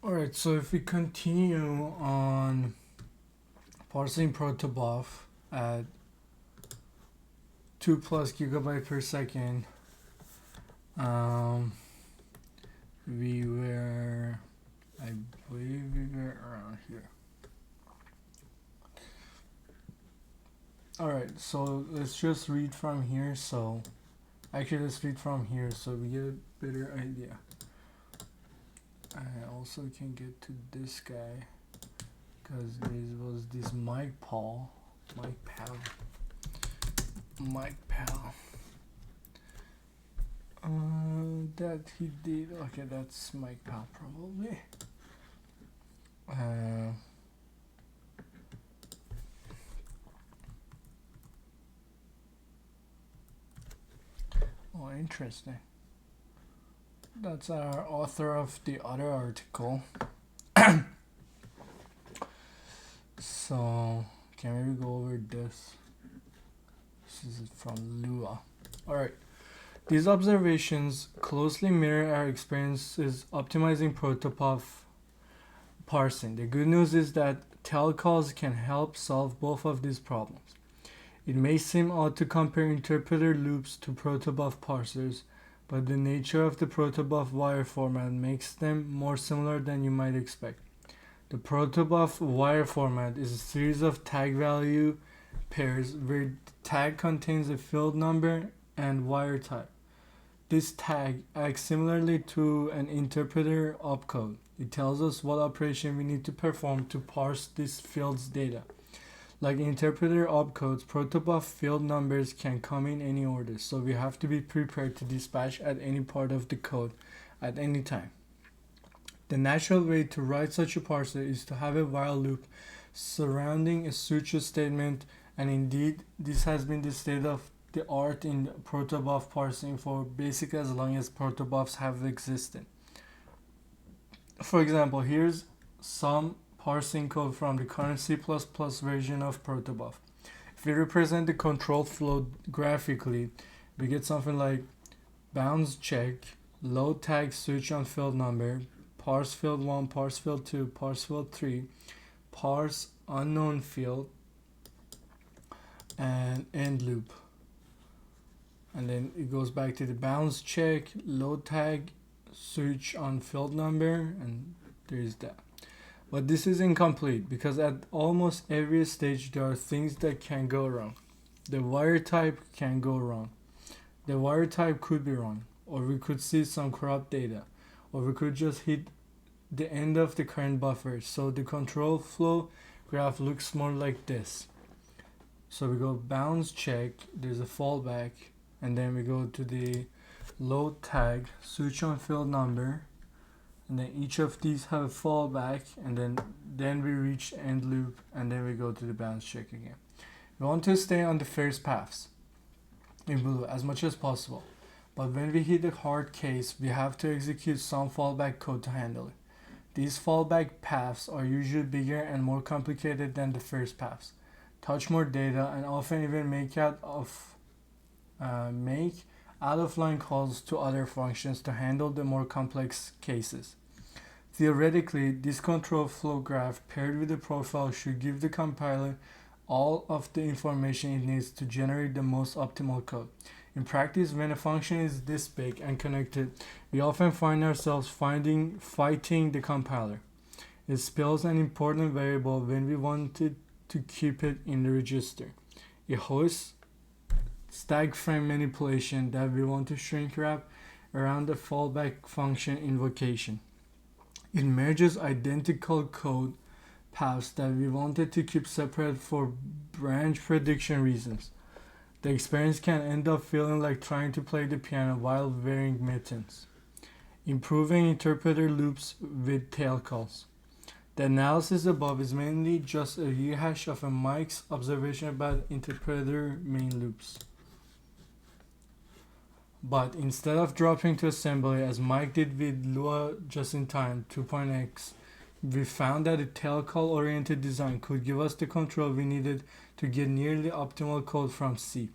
Alright, so if we continue on parsing Protobuf at 2+GB per second, we were, I believe we were around here. Alright, so let's just read from here. So actually let's read from here so we get a better idea. I also can get to this guy because there was this Mike Powell. That he did. Okay, that's Mike Powell probably. Oh, interesting. That's our author of the other article. So, can we go over this? This is from Lua. Alright. These observations closely mirror our experiences optimizing Protobuf parsing. The good news is that tail calls can help solve both of these problems. It may seem odd to compare interpreter loops to Protobuf parsers, but the nature of the Protobuf wire format makes them more similar than you might expect. The Protobuf wire format is a series of tag value pairs where the tag contains a field number and wire type. This tag acts similarly to an interpreter opcode. It tells us what operation we need to perform to parse this field's data. Like interpreter opcodes, Protobuf field numbers can come in any order, so we have to be prepared to dispatch at any part of the code at any time. The natural way to write such a parser is to have a while loop surrounding a switch statement, and indeed this has been the state of the art in Protobuf parsing for basically as long as Protobufs have existed. For example, here's some parsing code from the current C++ version of Protobuf. If we represent the control flow graphically, we get something like bounds check, load tag switch on field number, parse field 1, parse field 2, parse field 3, parse unknown field, and end loop. And then it goes back to the bounds check, load tag, switch on field number, and there's that. But this is incomplete because at almost every stage there are things that can go wrong. The wire type can go wrong. The wire type could be wrong, or we could see some corrupt data, or we could just hit the end of the current buffer. So the control flow graph looks more like this. So we go bounds check, there's a fallback, and then we go to the load tag, switch on field number, and then each of these have a fallback, and then we reach end loop, and then we go to the bounds check again. We want to stay on the first paths in blue as much as possible, but when we hit a hard case, we have to execute some fallback code to handle it. These fallback paths are usually bigger and more complicated than the first paths, touch more data, and often even make out of line calls to other functions to handle the more complex cases. Theoretically, this control flow graph paired with the profile should give the compiler all of the information it needs to generate the most optimal code. In practice, when a function is this big and connected, we often find ourselves fighting the compiler. It spells an important variable when we wanted to keep it in the register. It hosts stack frame manipulation that we want to shrink wrap around the fallback function invocation. It merges identical code paths that we wanted to keep separate for branch prediction reasons. The experience can end up feeling like trying to play the piano while wearing mittens. Improving interpreter loops with tail calls. The analysis above is mainly just a rehash of Mike's observation about interpreter main loops. But instead of dropping to assembly as Mike did with Lua just in time 2.x, we found that a tail call oriented design could give us the control we needed to get nearly optimal code from C.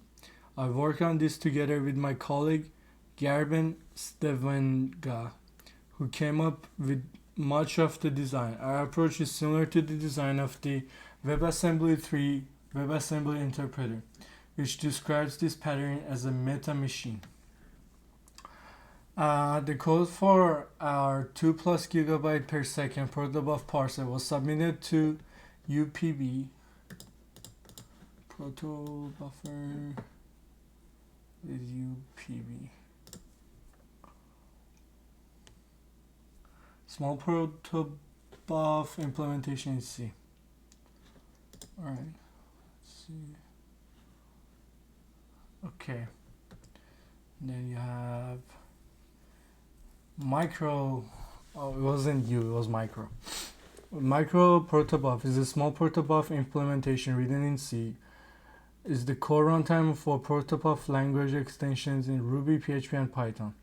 I worked on this together with my colleague Garben Stevenga, who came up with much of the design. Our approach is similar to the design of the WebAssembly 3 WebAssembly interpreter, which describes this pattern as a meta machine. The code for our 2+ GB per second Protobuf parser was submitted to UPB. Protobuffer is UPB. Small Protobuf implementation in C. Alright, let's see. Okay. Then you have micro. Oh, it wasn't U, it was micro. Micro Protobuf is a small Protobuf implementation written in C. Is the core runtime for Protobuf language extensions in Ruby, PHP, and Python.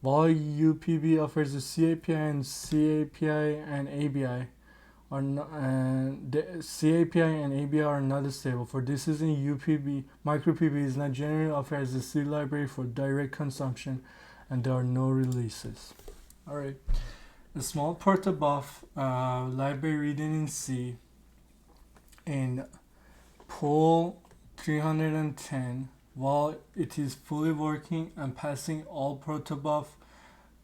While UPB offers a C API and C API and ABI are not, the C API and ABI are not stable. For this reason, UPB MicroPB is not generally offered as a C library for direct consumption, and there are no releases. Alright, a small Protobuf library written in C in pool 310. While it is fully working and passing all Protobuf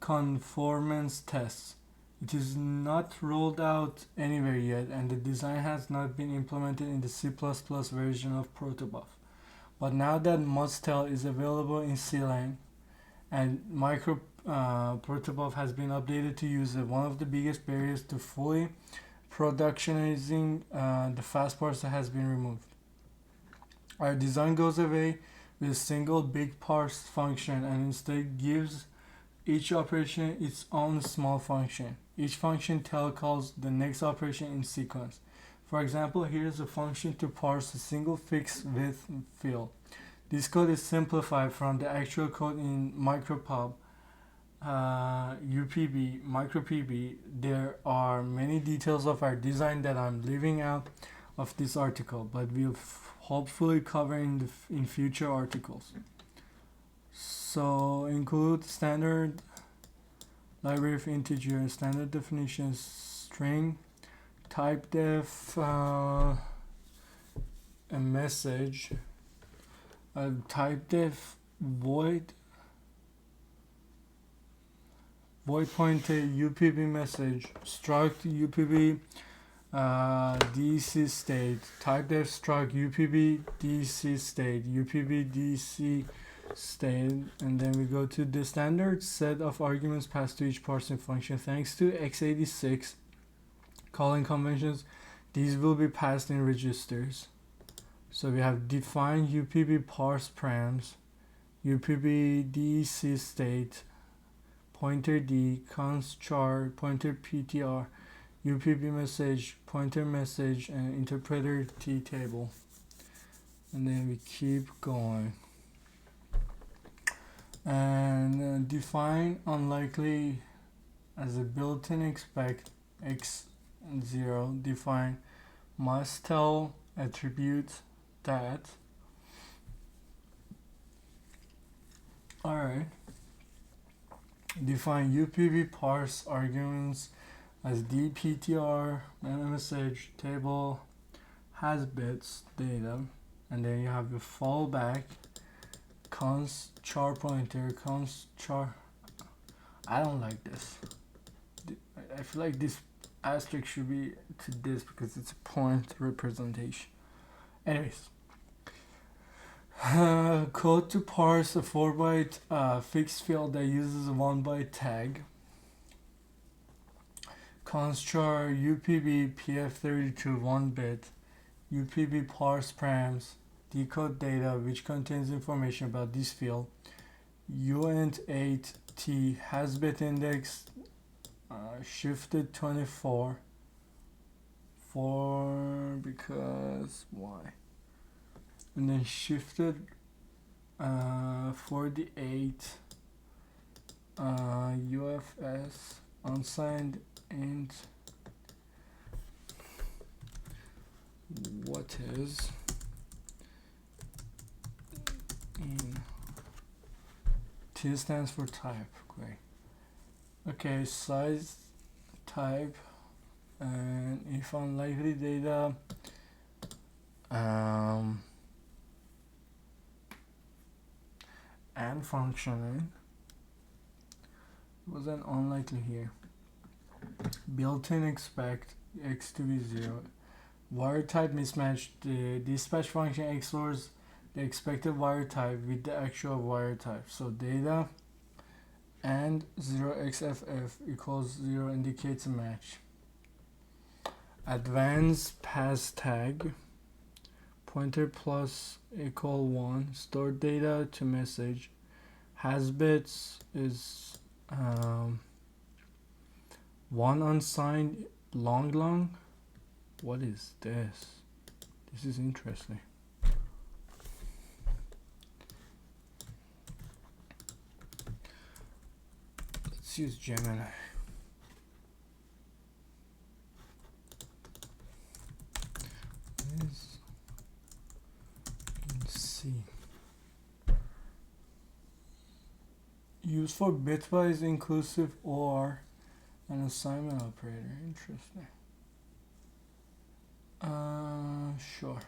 conformance tests, it is not rolled out anywhere yet, and the design has not been implemented in the C++ version of Protobuf. But now that Mustel is available in CLang and Micro Protobuf has been updated to use it, one of the biggest barriers to fully productionizing the fast parser has been removed. Our design goes away with a single big parse function and instead gives each operation its own small function. Each function calls the next operation in sequence. For example, here is a function to parse a single fixed width field. This code is simplified from the actual code in MicroPub, UPB, MicroPB. There are many details of our design that I'm leaving out of this article, but we'll hopefully cover in future articles. So include standard library of integer, standard definition, string, type def, a message, type def void pointer UPB message, struct UPB DC state, type def struct UPB DC state, UPB DC state, and then we go to the standard set of arguments passed to each parsing function. Thanks to x86 calling conventions, these will be passed in registers. So we have define UPB parse params, UPB DC state, pointer D, const char, pointer PTR, UPB message, pointer message, and interpreter T table. And then we keep going. And define unlikely as a built-in expect x0. Define must tell attribute that. Alright. Define UPB parse arguments as dptr, message, table, has bits, data, and then you have the fallback, const char pointer, const char. I don't like this. I feel like this asterisk should be to this because it's a point representation. Anyways, code to parse a 4-byte fixed field that uses a 1-byte tag. Const char UPB PF32 1-bit, UPB parse params, decode data which contains information about this field, uint8t has bit index shifted 24 for because why, and then shifted 48 UFS unsigned int what is in T stands for type. Great. Okay, size type, and if unlikely data and functioning was an unlikely here. Built-in expect x to be 0. Wire type mismatch. The dispatch function XORs the expected wire type with the actual wire type. So data and 0xFF equals 0 indicates a match. Advanced pass tag. Pointer plus equal 1. Store data to message. Has bits is 1 unsigned long. What is this? This is interesting. Let's use Gemini. Is in C. Used for bitwise inclusive or an assignment operator. Interesting. Sure.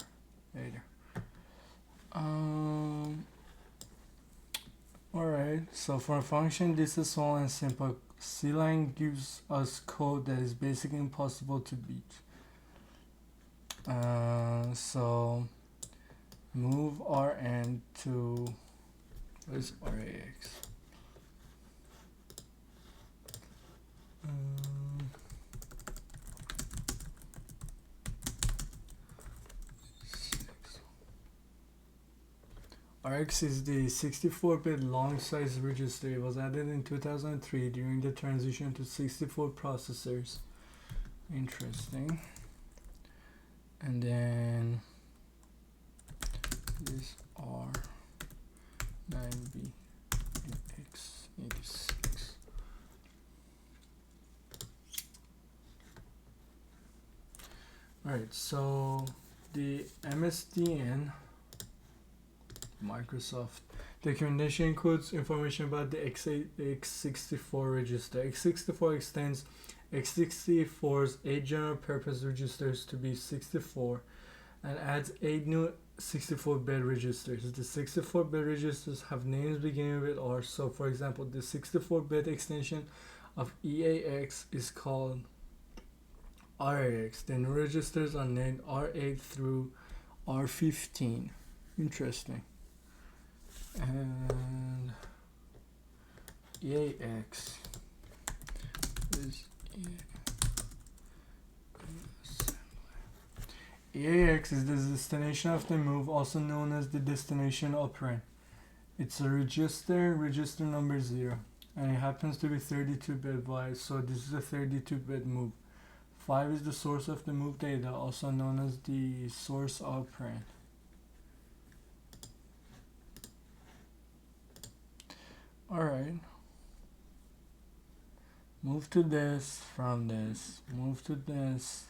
Later. Alright, so for a function, this is small and simple. C-line gives us code that is basically impossible to beat. So move Rn to, what is Rax? Rx is the 64-bit long size register. It was added in 2003 during the transition to 64 processors. Interesting. And then this R9B X86. Alright, so the MSDN Microsoft documentation includes information about the x64 register. x64 extends x64's 8 general purpose registers to be 64 and adds 8 new 64-bit registers. The 64-bit registers have names beginning with R. So for example, the 64-bit extension of EAX is called RAX. The new registers are named R8 through R15. Interesting. And EAX is EAX is the destination of the move, also known as the destination operand. It's a register number 0, and it happens to be 32-bit wide, so this is a 32-bit move. 5 is the source of the move data, also known as the source operand. Alright. Move to this from this. Move to this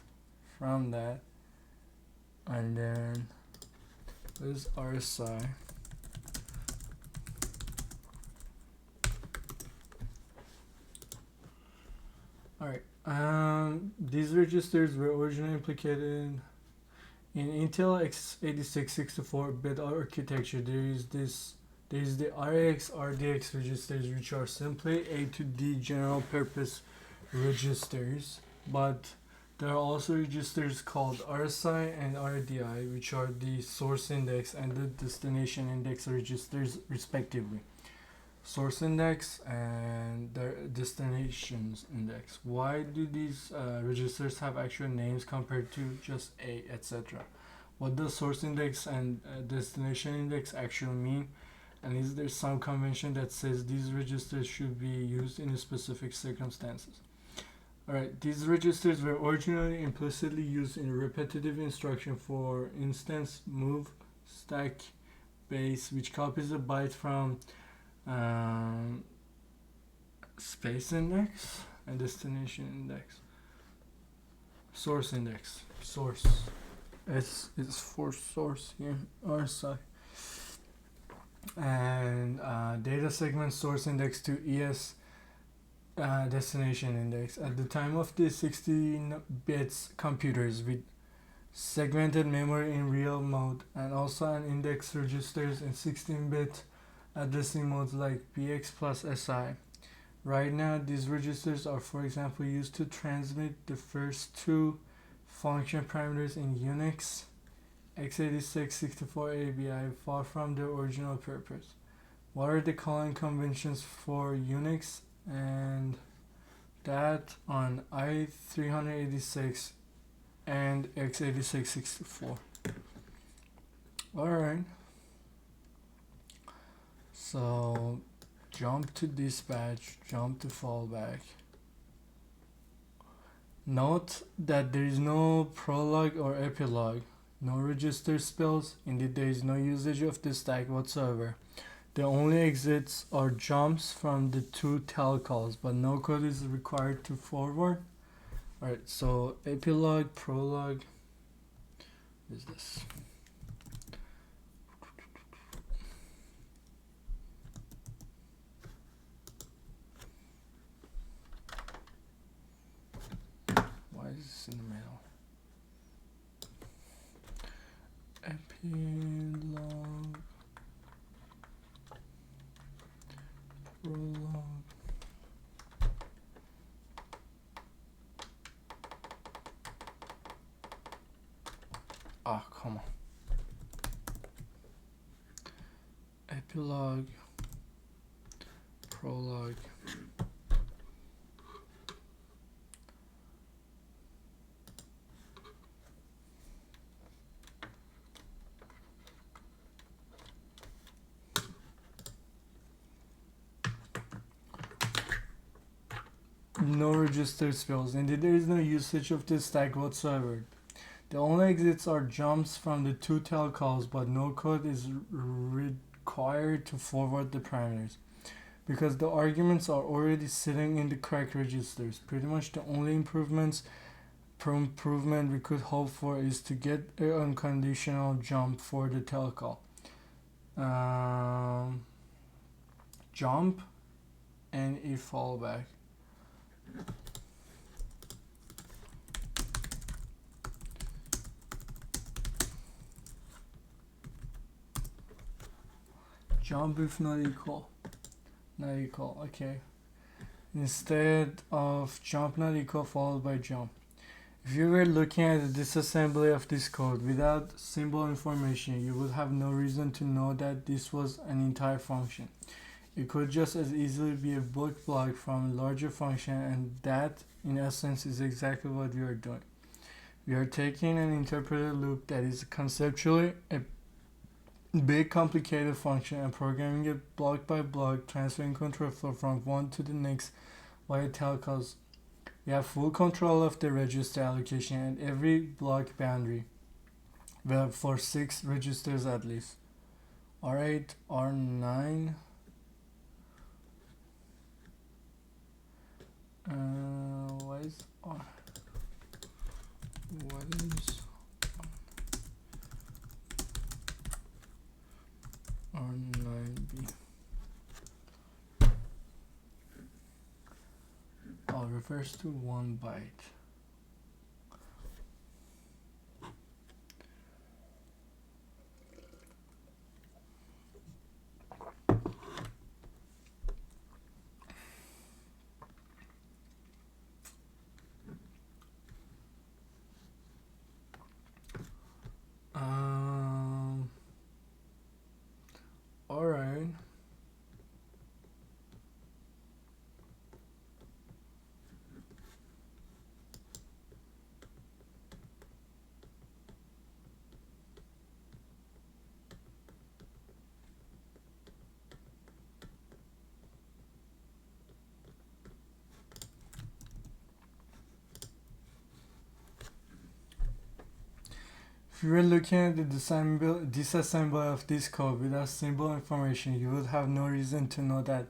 from that. And then this is RSI. Alright. These registers were originally implicated in Intel x86 64-bit architecture. There is the RX, RDX registers, which are simply A to D general purpose registers, but there are also registers called RSI and RDI, which are the source index and the destination index registers respectively. Source index and the destinations index. Why do these registers have actual names compared to just A, etc.? What does source index and destination index actually mean? And is there some convention that says these registers should be used in specific circumstances? Alright, these registers were originally implicitly used in repetitive instruction, for instance, move, stack, base, which copies a byte from space index and destination index. Source index. Source. S is for source here. RSI. And data segment source index to ES destination index. At the time of the 16 bits computers with segmented memory in real mode and also an index registers in 16-bit addressing modes like BX plus SI. Right now, these registers are, for example, used to transmit the first two function parameters in Unix, x86, 64 ABI, far from their original purpose. What are the calling conventions for Unix and that on i386 and x86 64? Alright, so jump to dispatch, jump to fallback. Note that there is no prologue or epilogue, no register spells, indeed there is no usage of the stack whatsoever. The only exits are jumps from the two tel calls, but no code is required to forward. Alright, so epilogue, prologue, what is this? Why is this in the middle? Epilogue, prologue. Ah, come on. Epilogue, prologue. No register spells. Indeed, there is no usage of this stack whatsoever. The only exits are jumps from the two tel calls, but no code is required to forward the parameters because the arguments are already sitting in the correct registers. Pretty much the only improvement we could hope for is to get an unconditional jump for the tel call. Jump and a fallback. Jump if not equal. Not equal, okay. Instead of jump not equal followed by jump. If you were looking at the disassembly of this code without symbol information, you would have no reason to know that this was an entire function. It could just as easily be a bulk block from a larger function, and that in essence is exactly what we are doing. We are taking an interpreted loop that is conceptually a big complicated function and programming it block by block, transferring control flow from one to the next via tel calls. We have full control of the register allocation and every block boundary. Well, for 6 registers at least. R8, R9. What is R? What is R9B? Refers to 1 byte. All right. If you were looking at the disassembly of this code without symbol information, you would have no reason to know that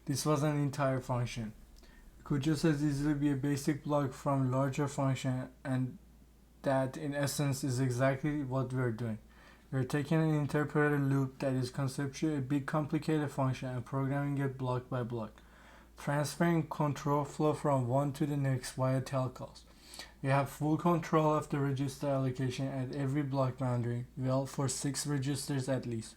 this was an entire function. It could just as easily be a basic block from larger function, and that in essence is exactly what we are doing. We are taking an interpreted loop that is conceptually a big complicated function and programming it block by block. transferring control flow from one to the next via telcos. We have full control of the register allocation at every block boundary, well for 6 registers at least.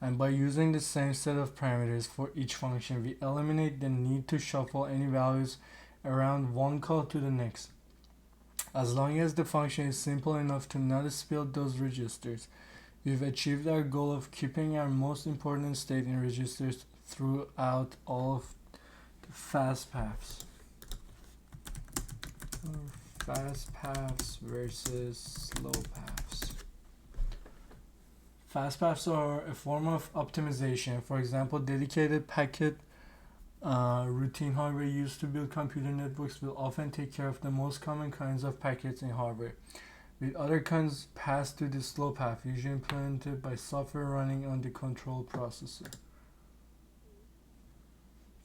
And by using the same set of parameters for each function, we eliminate the need to shuffle any values around one call to the next. As long as the function is simple enough to not split those registers, we've achieved our goal of keeping our most important state in registers throughout all of the fast paths. Fast paths versus slow paths. Fast paths are a form of optimization. For example, dedicated packet routine hardware used to build computer networks will often take care of the most common kinds of packets in hardware, with other kinds passed to the slow path, usually implemented by software running on the control processor.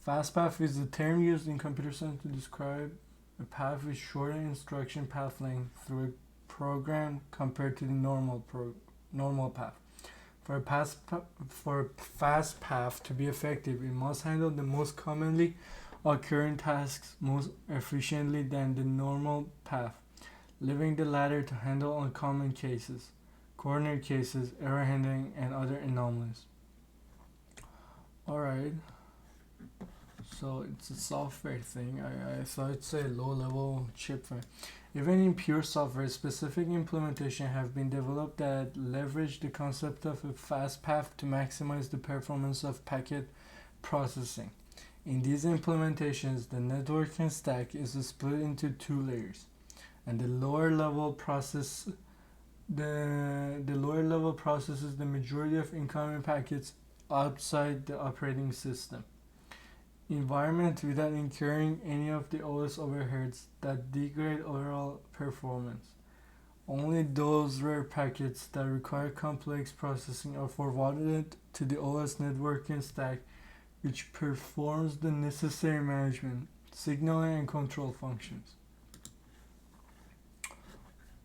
Fast path is the term used in computer science to describe a path with shorter instruction path length through a program compared to the normal path. For a fast path to be effective, it must handle the most commonly occurring tasks most efficiently than the normal path, leaving the latter to handle uncommon cases, corner cases, error handling, and other anomalies. Alright, so it's a software thing. I thought it's a low-level chip thing. Even in pure software, specific implementations have been developed that leverage the concept of a fast path to maximize the performance of packet processing. In these implementations, the networking stack is split into 2 layers, and the lower level processes the majority of incoming packets outside the operating system environment without incurring any of the OS overheads that degrade overall performance. Only those rare packets that require complex processing are forwarded to the OS networking stack, which performs the necessary management, signaling, and control functions.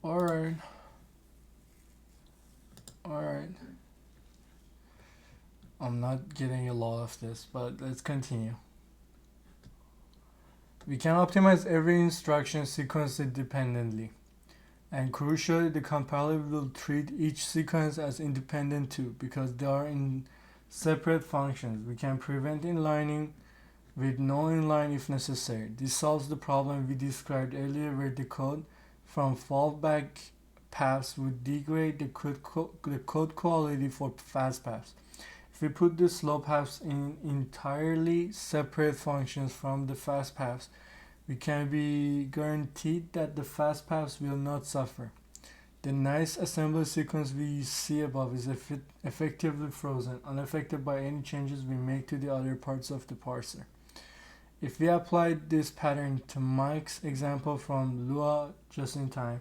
Alright. I'm not getting a lot of this, but let's continue. We can optimize every instruction sequence independently, and crucially, the compiler will treat each sequence as independent too, because they are in separate functions. We can prevent inlining with no inline if necessary. This solves the problem we described earlier, where the code from fallback paths would degrade the code quality for fast paths. If we put the slow paths in entirely separate functions from the fast paths, we can be guaranteed that the fast paths will not suffer. The nice assembly sequence we see above is effectively frozen, unaffected by any changes we make to the other parts of the parser. If we applied this pattern to Mike's example from Lua just in time,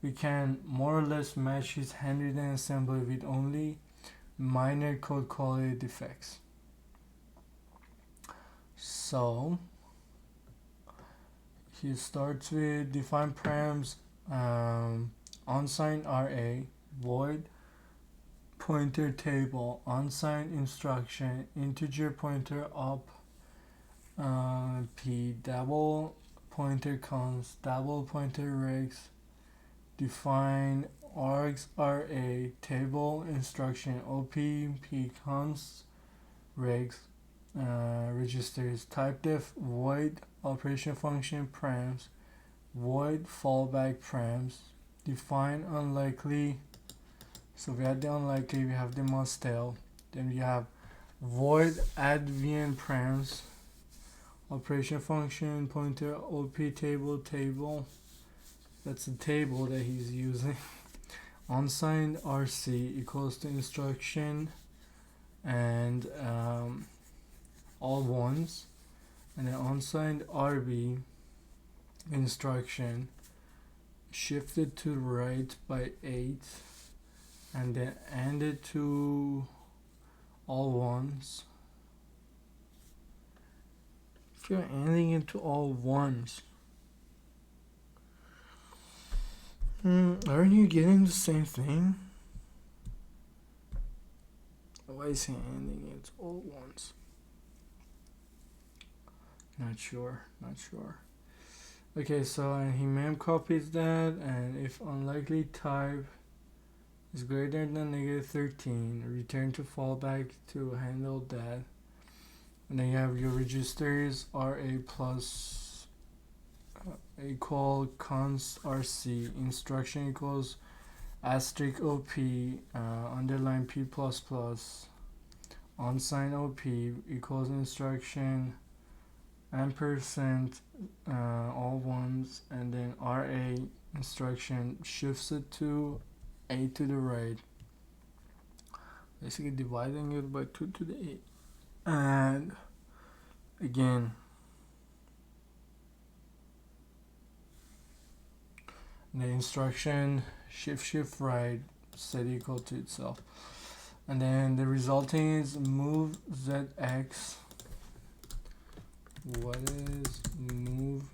we can more or less match his handwritten assembly with only minor code quality defects. So he starts with define params, unsigned RA, void pointer table, unsigned instruction, integer pointer up, p double pointer const, double pointer regs, define args RA, table instruction, op p const regs, registers, type def, void operation function params, void fallback params, define unlikely. So we have the unlikely, we have the must tell, then we have void add vn params, operation function pointer op table, that's the table that he's using. Unsigned RC equals to instruction and all ones, and then unsigned RB instruction shifted to right by 8, and then ended to all ones. If you're ending into all ones, aren't you getting the same thing? Why is he ending into all ones? Not sure. Okay, so he mem copies that, and if unlikely type is greater than -13, return to fallback to handle that. And then you have your registers RA plus equal const RC, instruction equals asterisk OP, underline P++, unsigned OP equals instruction ampersand, all ones, and then RA instruction shifts it to A to the right, basically dividing it by 2 to the 8. And again, the instruction shift right set equal to itself, and then the resulting is move ZX. What is move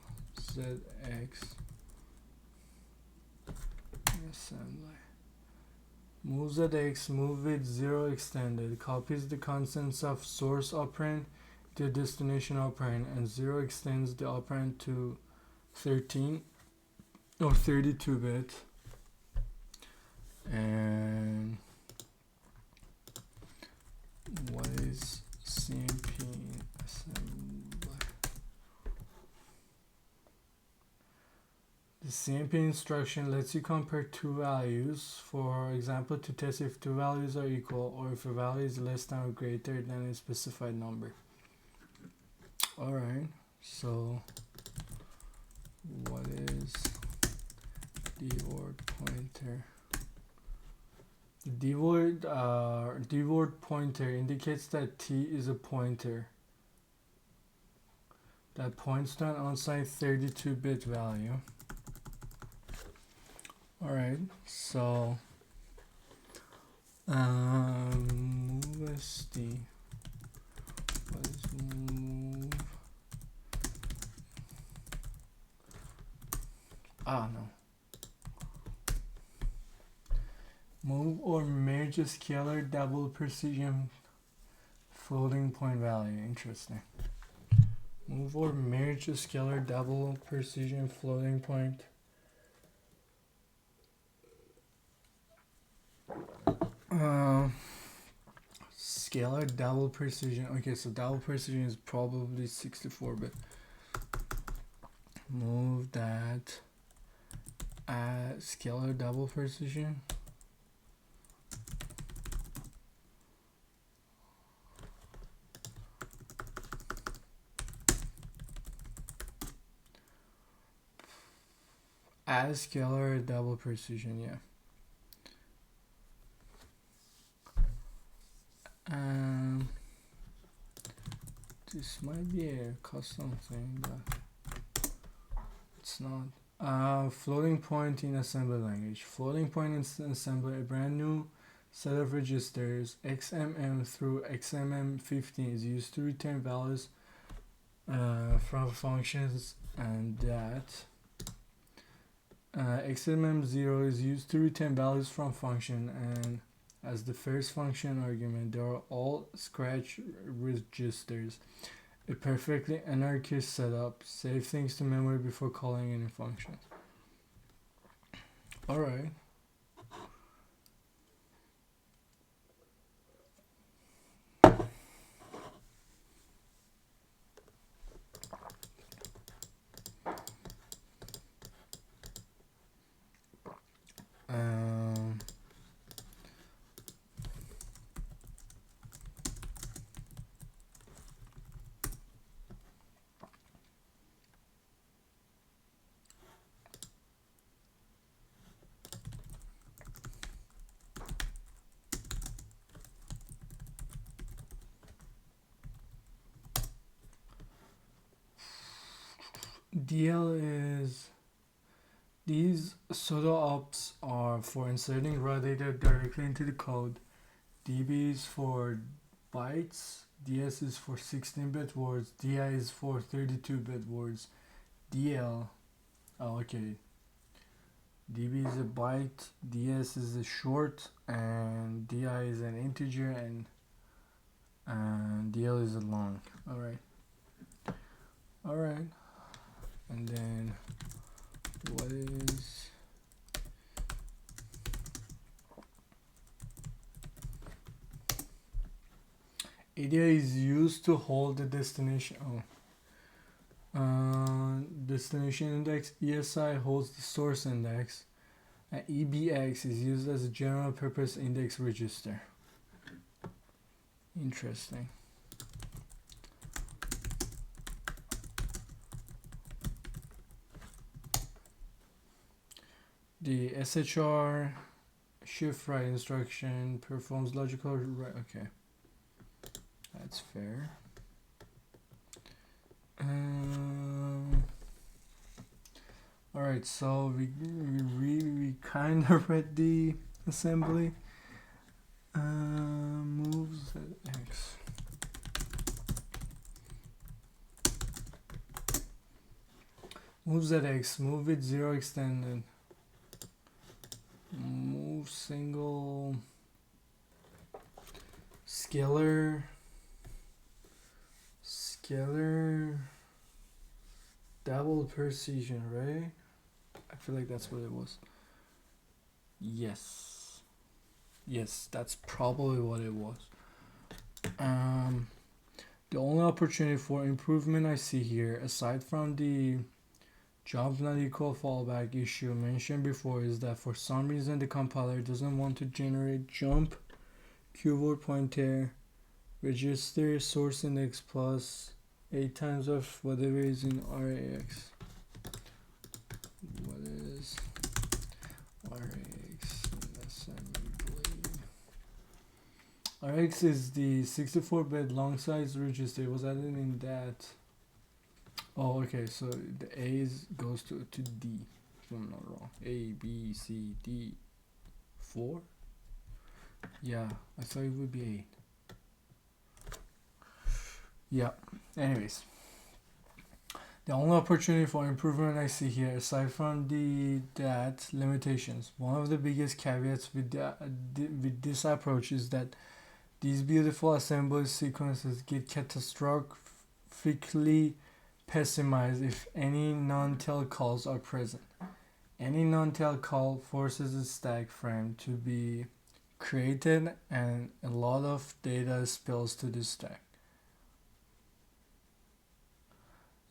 ZX assembly? Move ZX, move with 0 extended, copies the contents of source operand to destination operand, and 0 extends the operand to 13 or 32-bit. And what is CMP assembly? The CMP instruction lets you compare two values, for example, to test if two values are equal or if a value is less than or greater than a specified number. Alright, so what is dword pointer? The dword pointer indicates that T is a pointer that points to an unsigned 32-bit value. Alright, so move SD. What is move? No. Move or merge a scalar double precision floating point value. Interesting. Move or merge a scalar double precision floating point. Scalar double precision. Okay, so double precision is probably 64-bit. Move that scalar double precision. As scalar double precision, yeah. This might be a custom thing, but it's not. Floating point in assembly language. Floating point in assembly, a brand new set of registers XMM through XMM15 is used to return values from functions, and that XMM0 is used to return values from function, and as the first function argument, there are all scratch registers. A perfectly anarchist setup. Save things to memory before calling any functions. Alright. DL is, these pseudo ops are for inserting raw data directly into the code. DB is for bytes, DS is for 16-bit words, DI is for 32-bit words. DL, okay. DB is a byte, DS is a short, and DI is an integer, and DL is a long. Alright. Alright. And then what is ADI is used to hold the destination. Destination index. ESI holds the source index, and EBX is used as a general purpose index register. Interesting. The SHR shift right instruction performs logical right. Okay, that's fair. All right, so we kind of read the assembly. Moves at X. Moves at X. Move it 0 extended. Move single. Scalar. Double precision, right? I feel like that's what it was. Yes, that's probably what it was. The only opportunity for improvement I see here, aside from the jump not equal fallback issue mentioned before, is that for some reason the compiler doesn't want to generate jump keyword pointer register source index plus 8 times of whatever is in RAX. What is RAX in assembly? RAX is the 64-bit long size register. It was added in that. Oh, okay. So the A goes to D. If I'm not wrong. A, B, C, D, 4. Yeah, I thought it would be 8. Yeah. Anyways, the only opportunity for improvement I see here, aside from that limitations, one of the biggest caveats with this approach is that these beautiful assembly sequences get catastrophically pessimized if any non-tail calls are present. Any non-tail call forces a stack frame to be created, and a lot of data spills to the stack.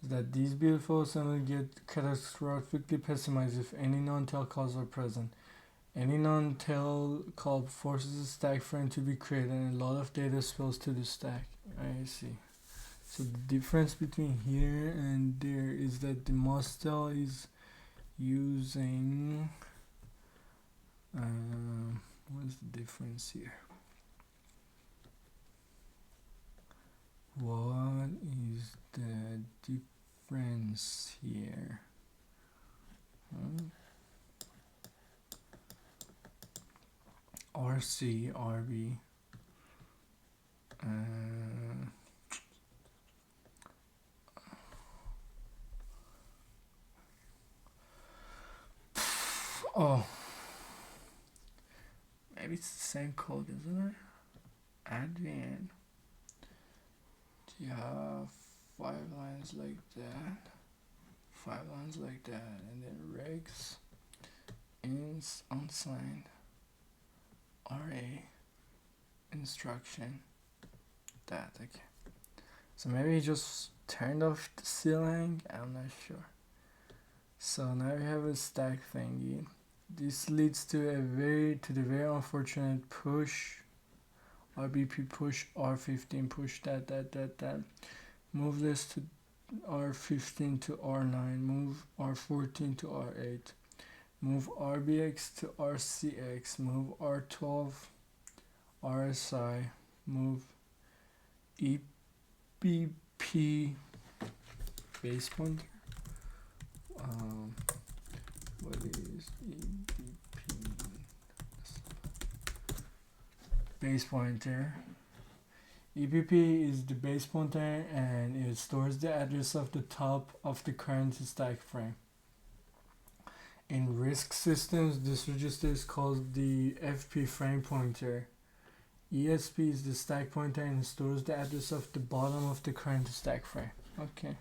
That these beautiful assemblies get catastrophically pessimized if any non-tail calls are present. Any non-tail call forces a stack frame to be created, and a lot of data spills to the stack. I see. So the difference between here and there is that the Mostel is using what is the difference here? What is the difference here? RC, RB. Oh, maybe it's the same code, isn't it? Advent. You have 5 lines like that, 5 lines like that, and then regs, ins, unsigned, RA, instruction, that. Okay. So maybe he just turned off the ceiling. I'm not sure. So now we have a stack thingy. This leads to the very unfortunate push. RBP push, R15 push, that. Move this to R15 to R9, move R14 to R8, move RBX to RCX, move R12 RSI, move EBP base pointer. What is EBP? Base pointer. EBP is the base pointer, and it stores the address of the top of the current stack frame. In RISC systems, this register is called the FP frame pointer. ESP is the stack pointer and stores the address of the bottom of the current stack frame. Okay.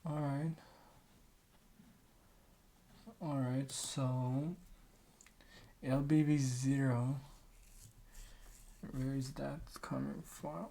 Alright. Alright, so LBV0, where is that coming from?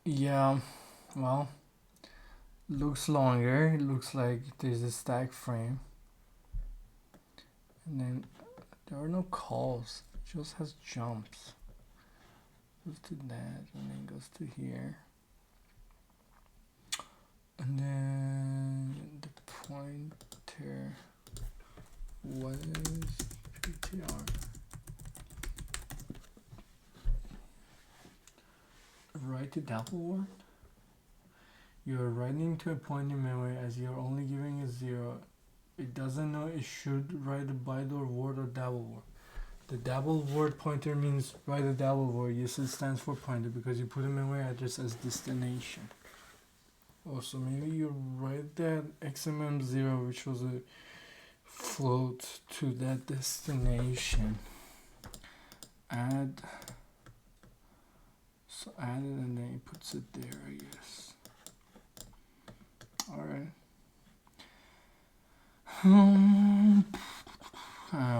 Yeah, well, looks longer. It looks like there's a stack frame, and then there are no calls. It just has jumps. Goes to that, and then goes to here, and then the pointer. What is PTR? Write to double word. You are writing to a point in memory as you are only giving a 0. It doesn't know it should write a byte or word or double word. The double word pointer means write a double word. Yes, it stands for pointer because you put a memory address as destination. Also, maybe you write that XMM0, which was a float, to that destination. Add. So add it and then he puts it there, I guess. Alright.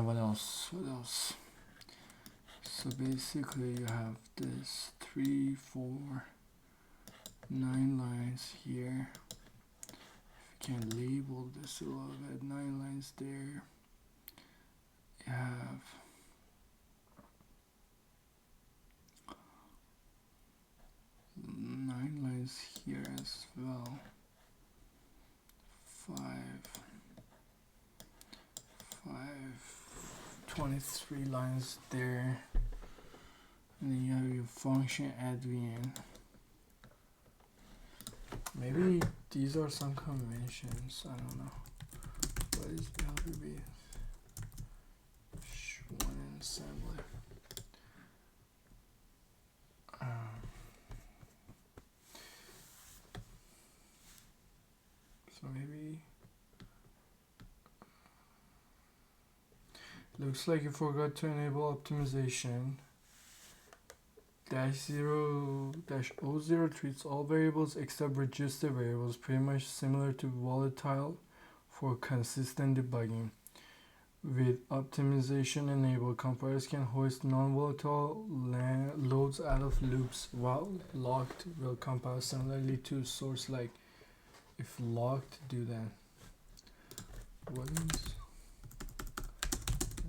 What else? What else? So basically you have this 3, 4, 9 lines here. If you can label this a little bit, 9 lines there. You have 9 lines here as well. 23 lines there, and then you have your function advn. Maybe these are some conventions, I don't know. What is LBB? One in assembly. So maybe looks like you forgot to enable optimization. -0 treats all variables except register variables, pretty much similar to volatile for consistent debugging. With optimization enabled, compilers can hoist non-volatile loads out of loops, while locked will compile similarly to source like. If locked, do that. What is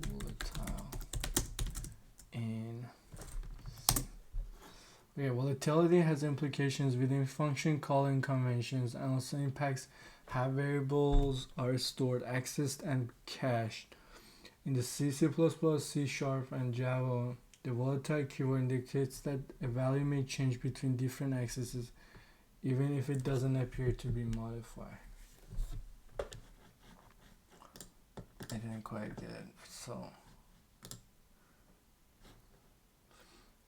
volatile in C? Okay, volatility has implications within function calling conventions and also impacts how variables are stored, accessed, and cached. In the C, C++, C#, and Java, the volatile keyword indicates that a value may change between different accesses, even if it doesn't appear to be modified. I didn't quite get it. So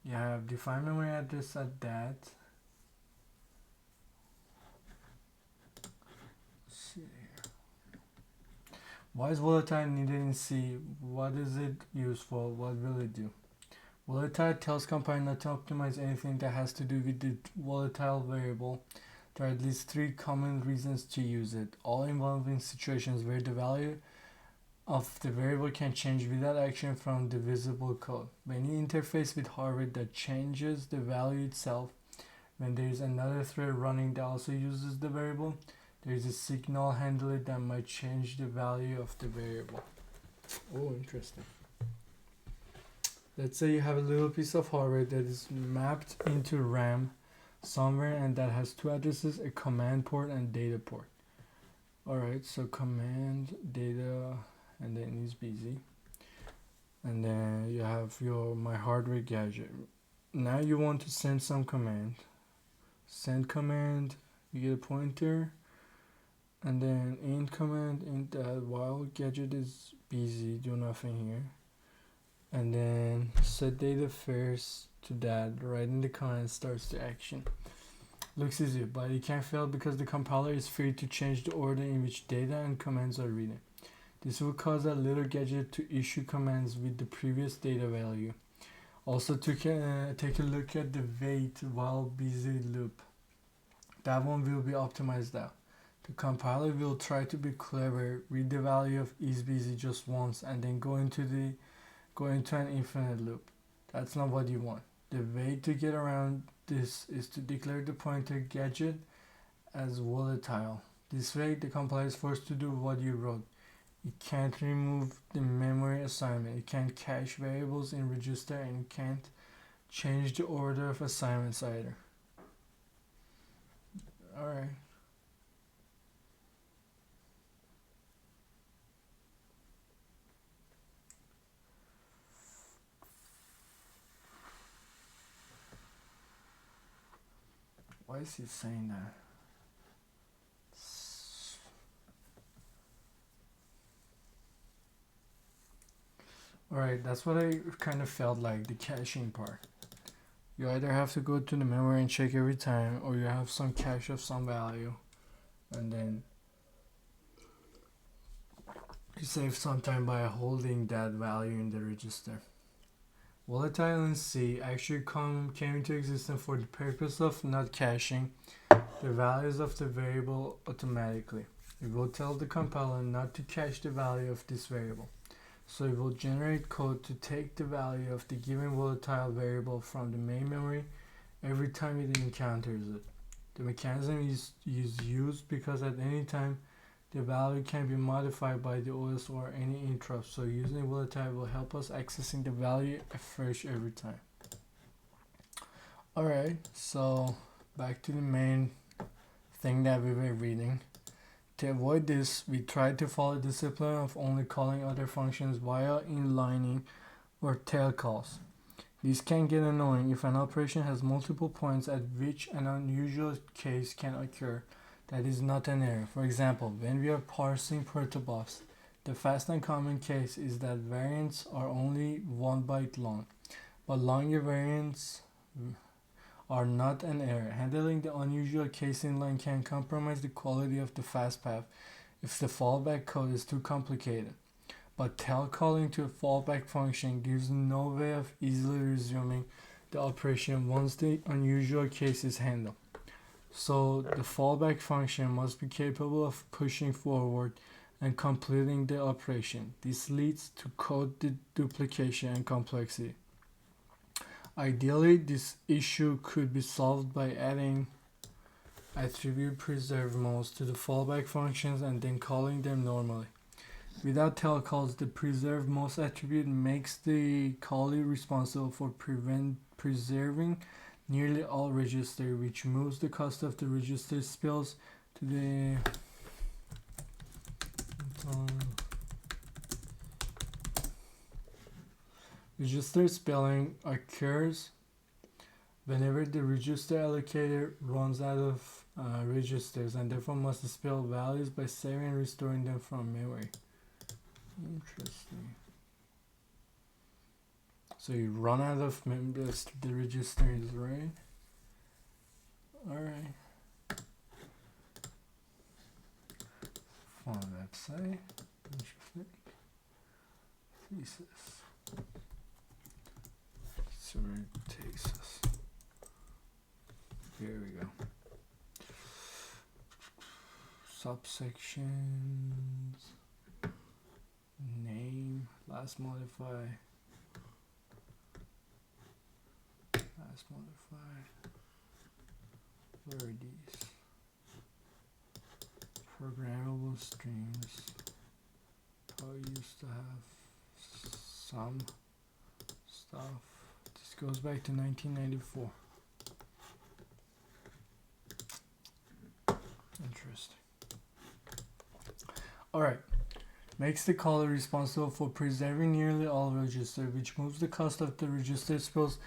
you have define memory address at that. Let's see here. Why is volatile needed in C? What is it used for? What will it do? Volatile tells compiler not to optimize anything that has to do with the volatile variable. There are at least 3 common reasons to use it, all involving situations where the value of the variable can change without action from the visible code. When you interface with hardware that changes the value itself, when there is another thread running that also uses the variable, there is a signal handler that might change the value of the variable. Oh, interesting. let's say you have a little piece of hardware that is mapped into RAM somewhere and that has two addresses, a command port and data port. Alright, so command, data, and then is busy. And then you have your my hardware gadget. Now you want to send some command. Send command, you get a pointer, and then int command, int that while gadget is busy, do nothing here. And then set data first to that, right in the command starts the action. Looks easy, but it can fail because the compiler is free to change the order in which data and commands are written. This will cause that little gadget to issue commands with the previous data value. Also take a look at the wait while busy loop. That one will be optimized out. The compiler will try to be clever, read the value of isBusy just once and then go into an infinite loop. That's not what you want. The way to get around this is to declare the pointer gadget as volatile. This way the compiler is forced to do what you wrote. It can't remove the memory assignment. It can't cache variables in register and it can't change the order of assignments either. Alright. Why is he saying that? Alright, that's what I kind of felt like, the caching part. You either have to go to the memory and check every time, or you have some cache of some value, and then you save some time by holding that value in the register. Volatile in C actually came into existence for the purpose of not caching the values of the variable automatically. It will tell the compiler not to cache the value of this variable. So it will generate code to take the value of the given volatile variable from the main memory every time it encounters it. The mechanism is used because at any time the value can be modified by the OS or any interrupt, so using volatile will help us accessing the value afresh every time. Alright, so back to the main thing that we were reading. To avoid this, we tried to follow the discipline of only calling other functions via inlining or tail calls. This can get annoying if an operation has multiple points at which an unusual case can occur that is not an error. For example, when we are parsing protobufs, the fast and common case is that variants are only 1 byte long, but longer variants are not an error. Handling the unusual case inline can compromise the quality of the fast path if the fallback code is too complicated. But tail calling to a fallback function gives no way of easily resuming the operation once the unusual case is handled. So the fallback function must be capable of pushing forward and completing the operation. This leads to code duplication and complexity. Ideally, this issue could be solved by adding attribute preserve modes to the fallback functions and then calling them normally. Without tail calls, the preserve most attribute makes the callee responsible for preserving nearly all registers, which moves the cost of the register spills to the register spelling occurs whenever the register allocator runs out of registers and therefore must spell values by saving and restoring them from memory. Interesting. So you run out of the registers, right? Alright. Font website. Thesis. So where it takes us. Here we go. Subsections. Name. Last modify. Last modify. Where are these? Programmable strings. I used to have some stuff. This goes back to 1994. Interesting. Alright. Makes the caller responsible for preserving nearly all registers, which moves the cost of the register supposed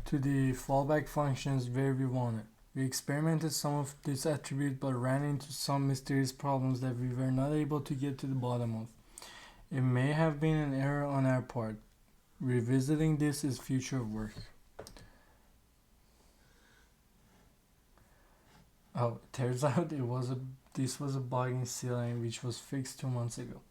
to the fallback functions where we want it. We experimented some of this attribute but ran into some mysterious problems that we were not able to get to the bottom of. It may have been an error on our part. Revisiting this is future work. Oh, turns out this was a bug in CLN which was fixed 2 months ago.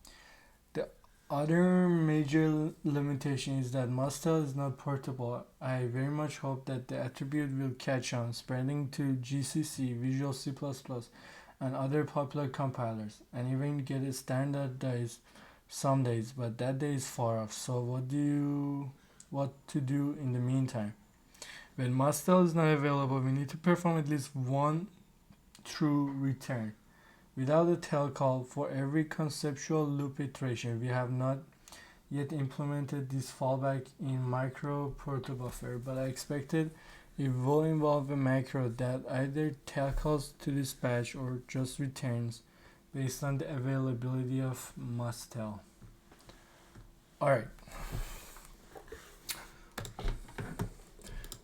The other major limitation is that Mustel is not portable. I very much hope that the attribute will catch on, spreading to GCC, Visual C++, and other popular compilers, and even get a standardized some days, but that day is far off. So what to do in the meantime? When Mustel is not available, we need to perform at least one true return. Without a tail call for every conceptual loop iteration, we have not yet implemented this fallback in micro protobuffer, but I expected it will involve a macro that either tail calls to dispatch or just returns based on the availability of Mustel. Alright,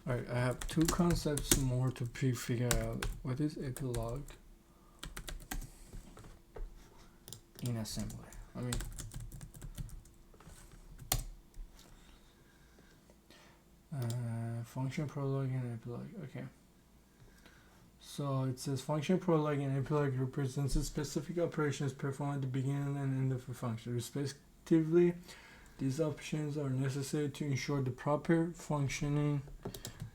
I have two concepts more to pre-figure out. What is epilogue in assembly? Function prologue and epilogue. Okay. So it says function prologue and epilogue represents the specific operations performed at the beginning and end of a function. Respectively, these options are necessary to ensure the proper functioning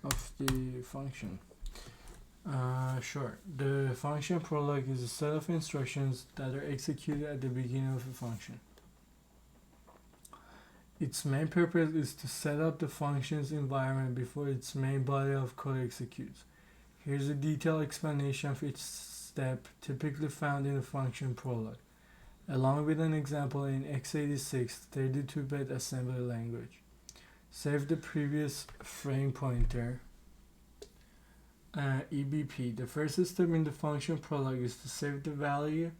of the function. Sure. The function prologue is a set of instructions that are executed at the beginning of a function. Its main purpose is to set up the function's environment before its main body of code executes. Here's a detailed explanation of each step typically found in the function prologue, along with an example in x86 32-bit assembly language. Save the previous frame pointer. EBP. The first step in the function prologue is to save the value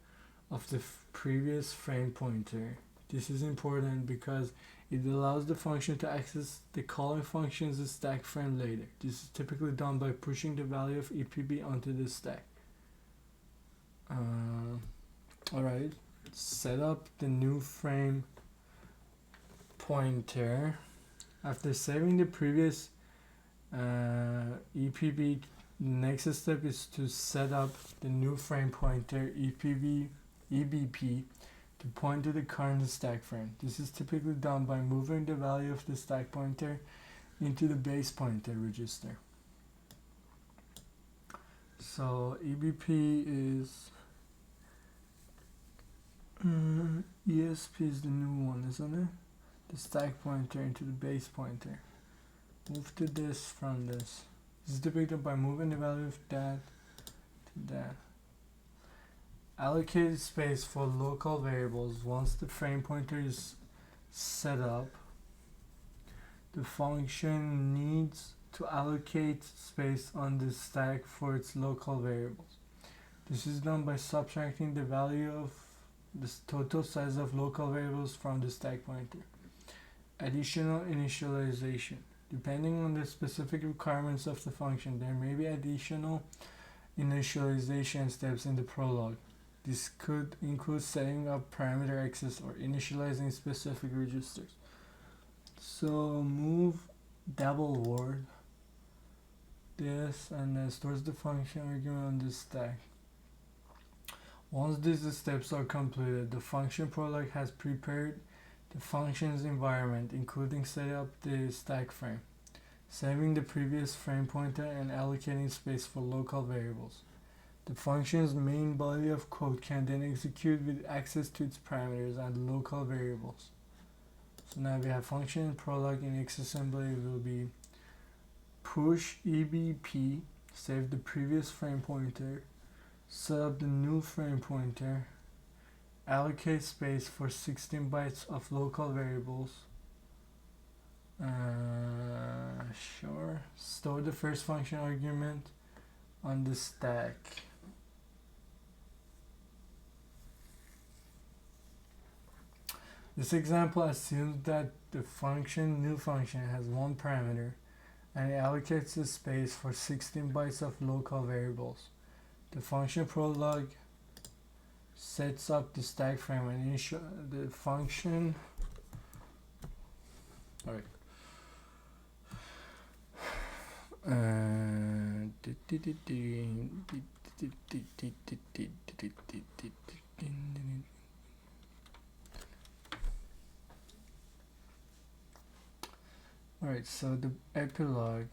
of the previous frame pointer. This is important because it allows the function to access the calling function's stack frame later. This is typically done by pushing the value of EPB onto the stack. Alright, set up the new frame pointer. After saving the previous EPB, the next step is to set up the new frame pointer EBP to point to the current stack frame. This is typically done by moving the value of the stack pointer into the base pointer register. So EBP is ESP is the new one, isn't it? The stack pointer into the base pointer. Move to this from this. This is depicted by moving the value of that to that. Allocate space for local variables. Once the frame pointer is set up, the function needs to allocate space on the stack for its local variables. This is done by subtracting the value of the total size of local variables from the stack pointer. Additional initialization. Depending on the specific requirements of the function, there may be additional initialization steps in the prologue. This could include setting up parameter access or initializing specific registers. So move double word this and then stores the function argument on this stack. Once these steps are completed, the function prologue has prepared the function's environment, including setting up the stack frame, saving the previous frame pointer, and allocating space for local variables. The function's main body of code can then execute with access to its parameters and local variables. So now we have function prologue in XAssembly will be push EBP, save the previous frame pointer, set up the new frame pointer, allocate space for 16 bytes of local variables, Sure. Store the first function argument on the stack. This example assumes that the new function has one parameter and it allocates the space for 16 bytes of local variables. The function prolog sets up the stack frame and the function. All right. Alright, so the epilogue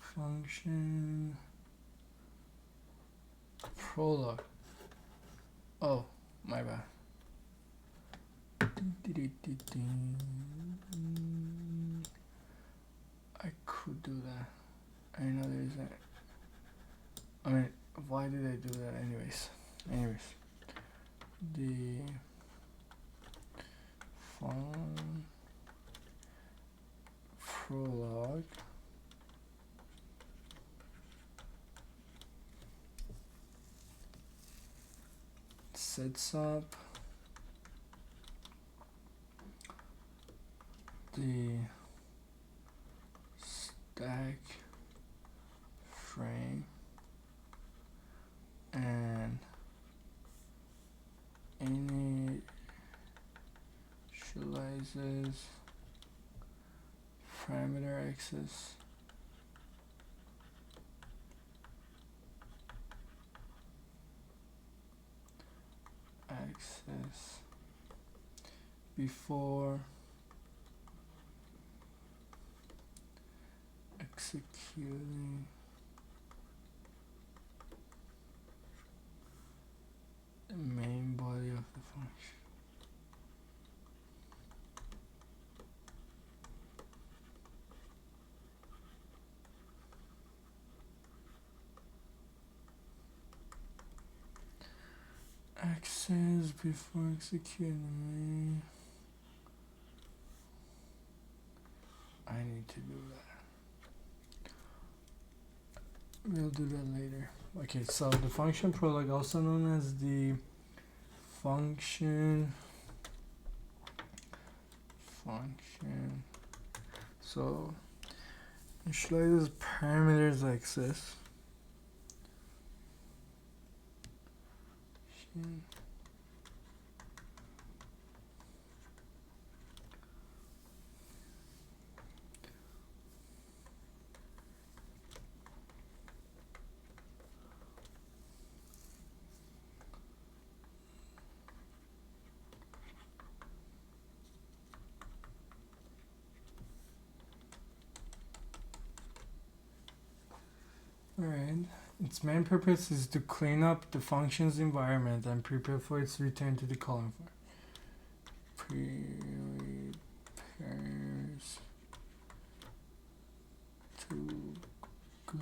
function prologue. Oh, my bad. I could do that. I know there's that. I mean, why did I do that anyways? The fun prologue sets up the stack frame and initializes parameter access before executing the main body of the function. Access before executing the main. I need to do that. We'll do that later. Okay, so the function prolog, also known as the function. So initializes parameters access. Alright, its main purpose is to clean up the function's environment and prepare for its return to the calling file. Prepares to go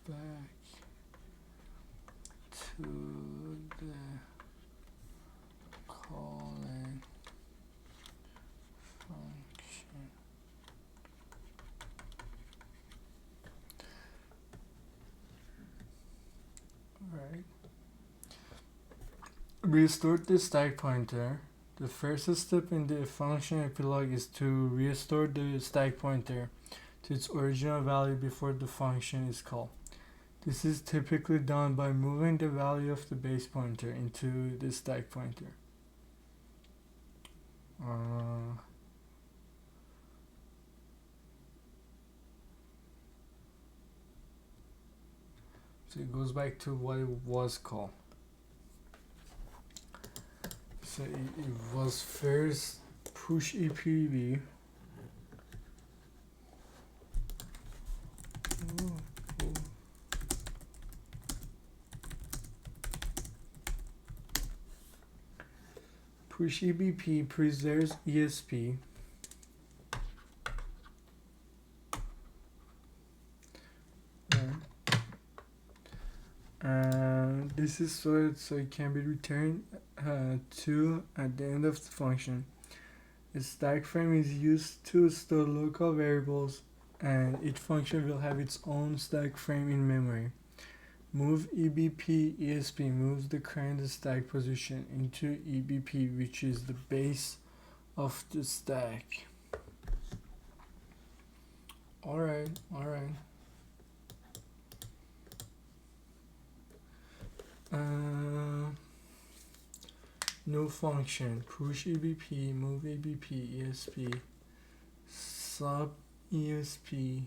back to the calling function. Alright. Restore the stack pointer. The first step in the function epilogue is to restore the stack pointer to its original value before the function is called. This is typically done by moving the value of the base pointer into the stack pointer. So it goes back to what it was called. So it was first push EPB. Push EBP preserves ESP. This is stored so it can be returned to at the end of the function. A stack frame is used to store local variables, and each function will have its own stack frame in memory. Move EBP ESP moves the current stack position into EBP, which is the base of the stack. Alright. New function, push EBP, move EBP ESP, sub ESP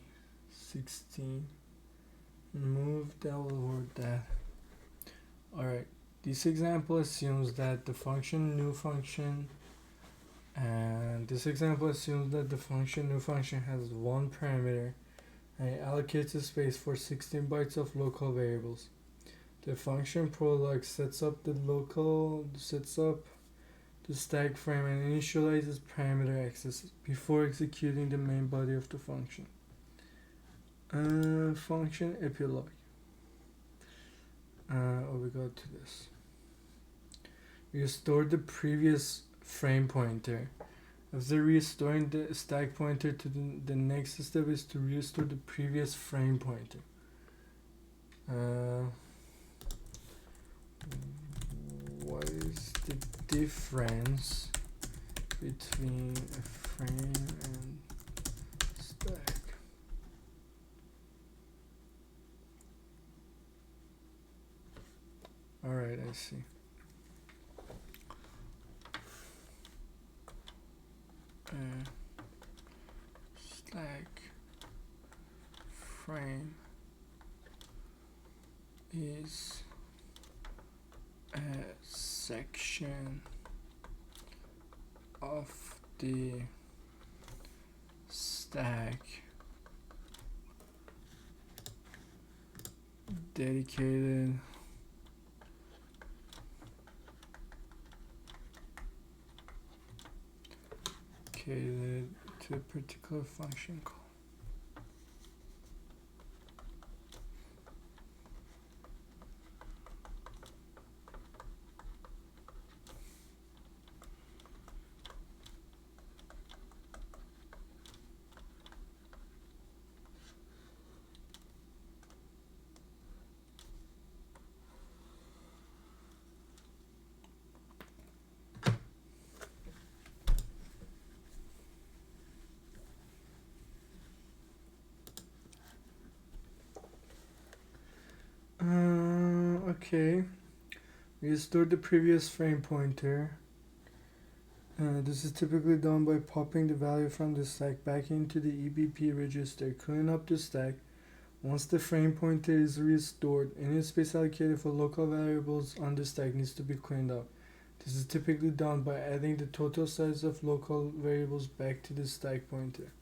16, move that will work that. Alright, this example assumes that the function new function has one parameter and it allocates a space for 16 bytes of local variables. The function prolog sets up the stack frame and initializes parameter access before executing the main body of the function. Function epilogue. We go to this. We store the previous frame pointer. After restoring the stack pointer to the next step is to restore the previous frame pointer. What is the difference between a frame and stack? Alright, I see. Stack frame is a section of the stack dedicated to a particular function call. Okay, we store the previous frame pointer. This is typically done by popping the value from the stack back into the EBP register, clean up the stack. Once the frame pointer is restored, any space allocated for local variables on the stack needs to be cleaned up. This is typically done by adding the total size of local variables back to the stack pointer.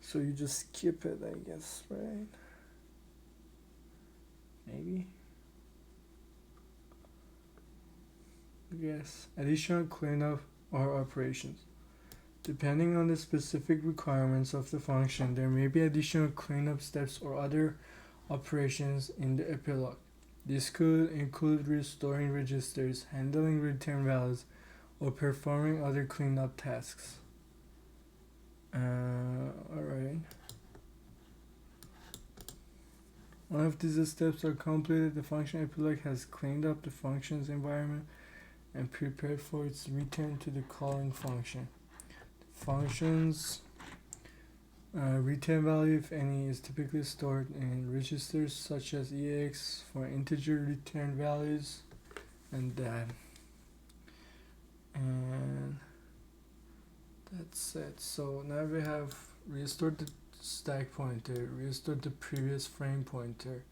So you just skip it, I guess, right? Maybe? Yes. Additional cleanup or operations. Depending on the specific requirements of the function, there may be additional cleanup steps or other operations in the epilogue. This could include restoring registers, handling return values, or performing other cleanup tasks. Alright. One of these steps are completed, the function epilogue has cleaned up the function's environment and prepared for its return to the calling function. The function's return value, if any, is typically stored in registers such as EX for integer return values and that. And that's it. So now we have restored the stack pointer, restored the previous frame pointer.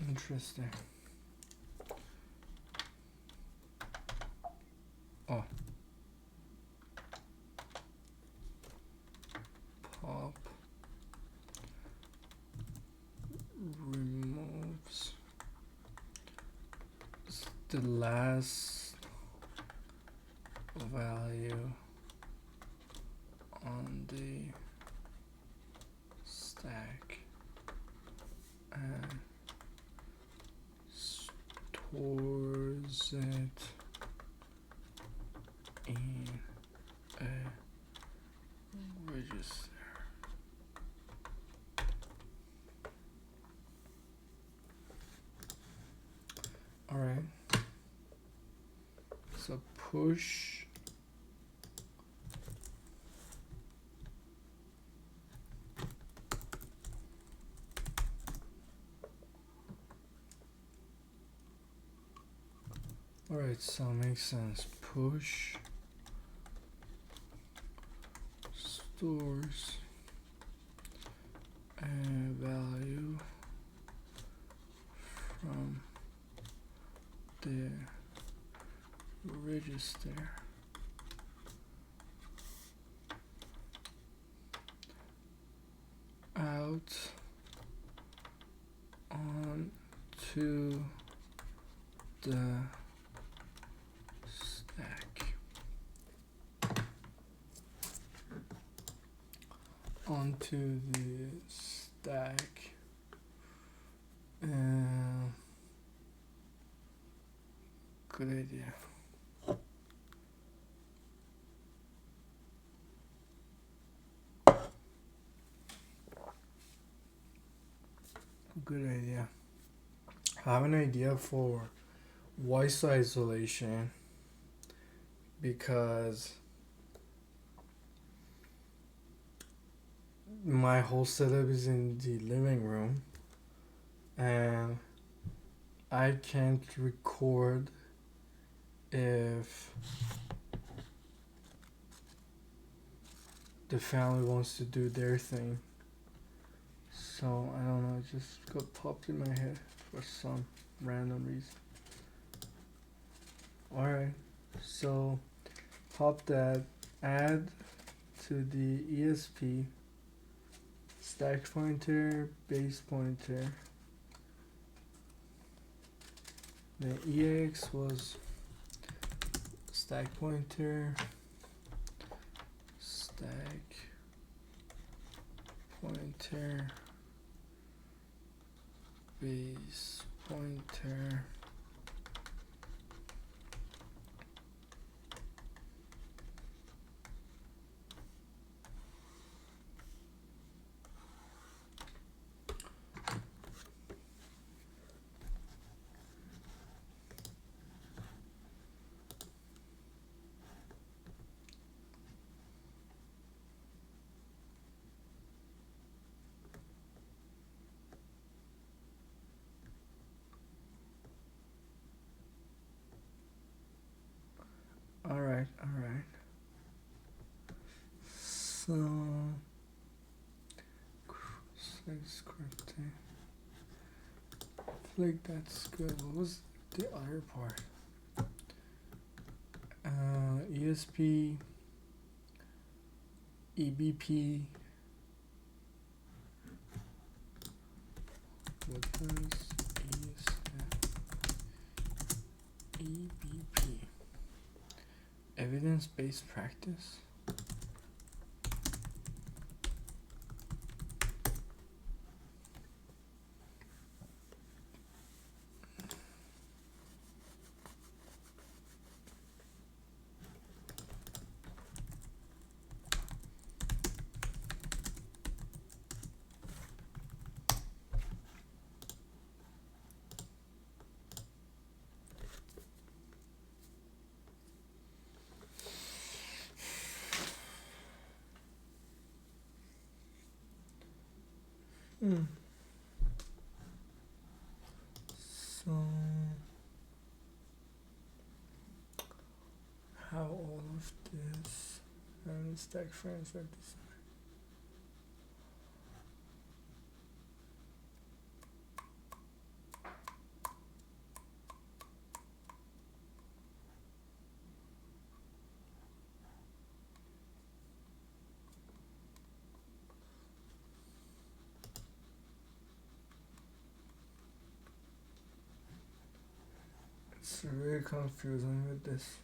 Interesting. Oh. the last value on the stack and stores it in a register. Alright, so push alright, so it makes sense. Push stores a value from the register out onto the stack, onto the stack. Good idea. Good idea. I have an idea for voice isolation because my whole setup is in the living room and I can't record if the family wants to do their thing. So I don't know, it just got popped in my head for some random reason. Alright, so pop that, add to the ESP, stack pointer, base pointer. The EAX was stack pointer, stack pointer, base pointer, alright. So scripting. I feel like that's good. What was the other part? ESP, EBP. What is EBP? Evidence-based practice. So how all of this and stack frames are designed. It's very confusing with this.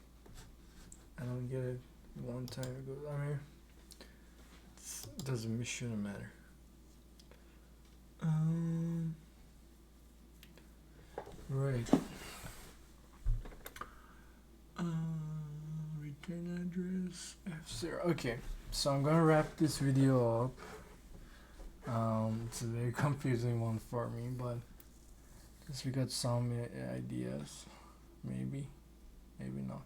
I don't get it. One time it goes, I mean, it doesn't, shouldn't matter. Right. Return address F0. Okay, so I'm gonna wrap this video up. It's a very confusing one for me, but just we got some ideas, maybe not.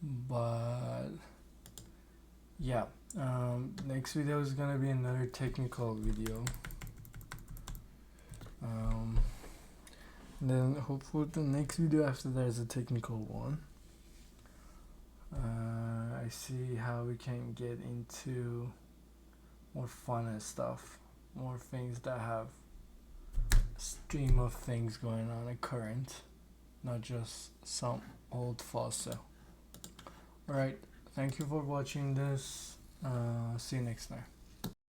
But yeah, next video is gonna be another technical video. Then hopefully the next video after that is a technical one. I see how we can get into more fun and stuff, more things that have a stream of things going on, a current, not just some old fossil. Alright, thank you for watching this. See you next time.